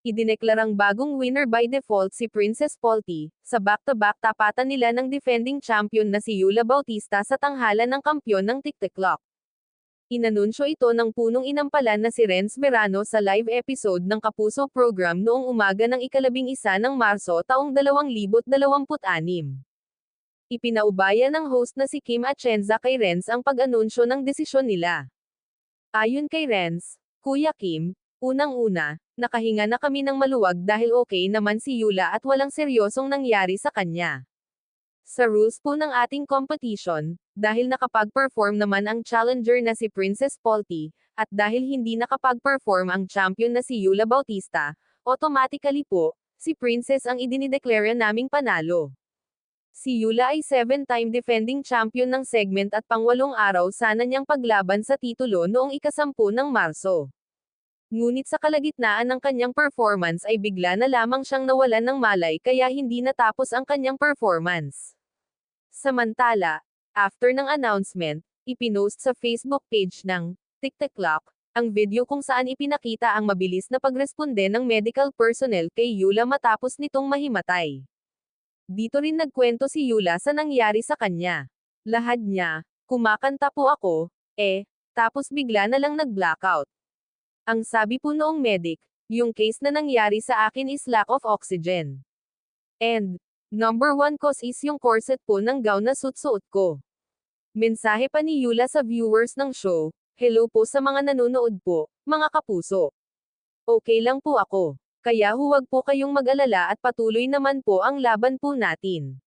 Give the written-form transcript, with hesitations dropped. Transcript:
Idineklarang bagong winner by default si Princess Polty, sa back-to-back tapatan nila ng defending champion na si Yula Bautista sa tanghalan ng kampyon ng TikTok. Inanunsyo ito ng punong inampalan na si Renz Merano sa live episode ng Kapuso program noong umaga ng ika-11 ng Marso taong 2026. Ipinaubaya ng host na si Kim Atienza kay Renz ang pag-anunsyo ng desisyon nila. Ayon kay Renz, Kuya Kim, unang-una, nakahinga na kami ng maluwag dahil okay naman si Yula at walang seryosong nangyari sa kanya. Sa rules po ng ating competition, dahil nakapag-perform naman ang challenger na si Princess Polty, at dahil hindi nakapag-perform ang champion na si Yula Bautista, automatically po, si Princess ang idinideklara naming panalo. Si Yula ay 7-time defending champion ng segment at pang-8 araw sana niyang paglaban sa titulo noong ika-10 ng Marso. Ngunit sa kalagitnaan ng kanyang performance ay bigla na lamang siyang nawalan ng malay kaya hindi natapos ang kanyang performance. Samantala, after ng announcement, ipinost sa Facebook page ng TikTok ang video kung saan ipinakita ang mabilis na pagresponde ng medical personnel kay Yula matapos nitong mahimatay. Dito rin nagkwento si Yula sa nangyari sa kanya. Lahad niya, kumakanta po ako, tapos bigla na lang nag-blackout. Ang sabi po noong medic, yung case na nangyari sa akin is lack of oxygen. And, number one cause is yung corset po ng gown na suot ko. Mensahe pa ni Yula sa viewers ng show, hello po sa mga nanonood po, mga kapuso. Okay lang po ako. Kaya huwag po kayong mag-alala at patuloy naman po ang laban po natin.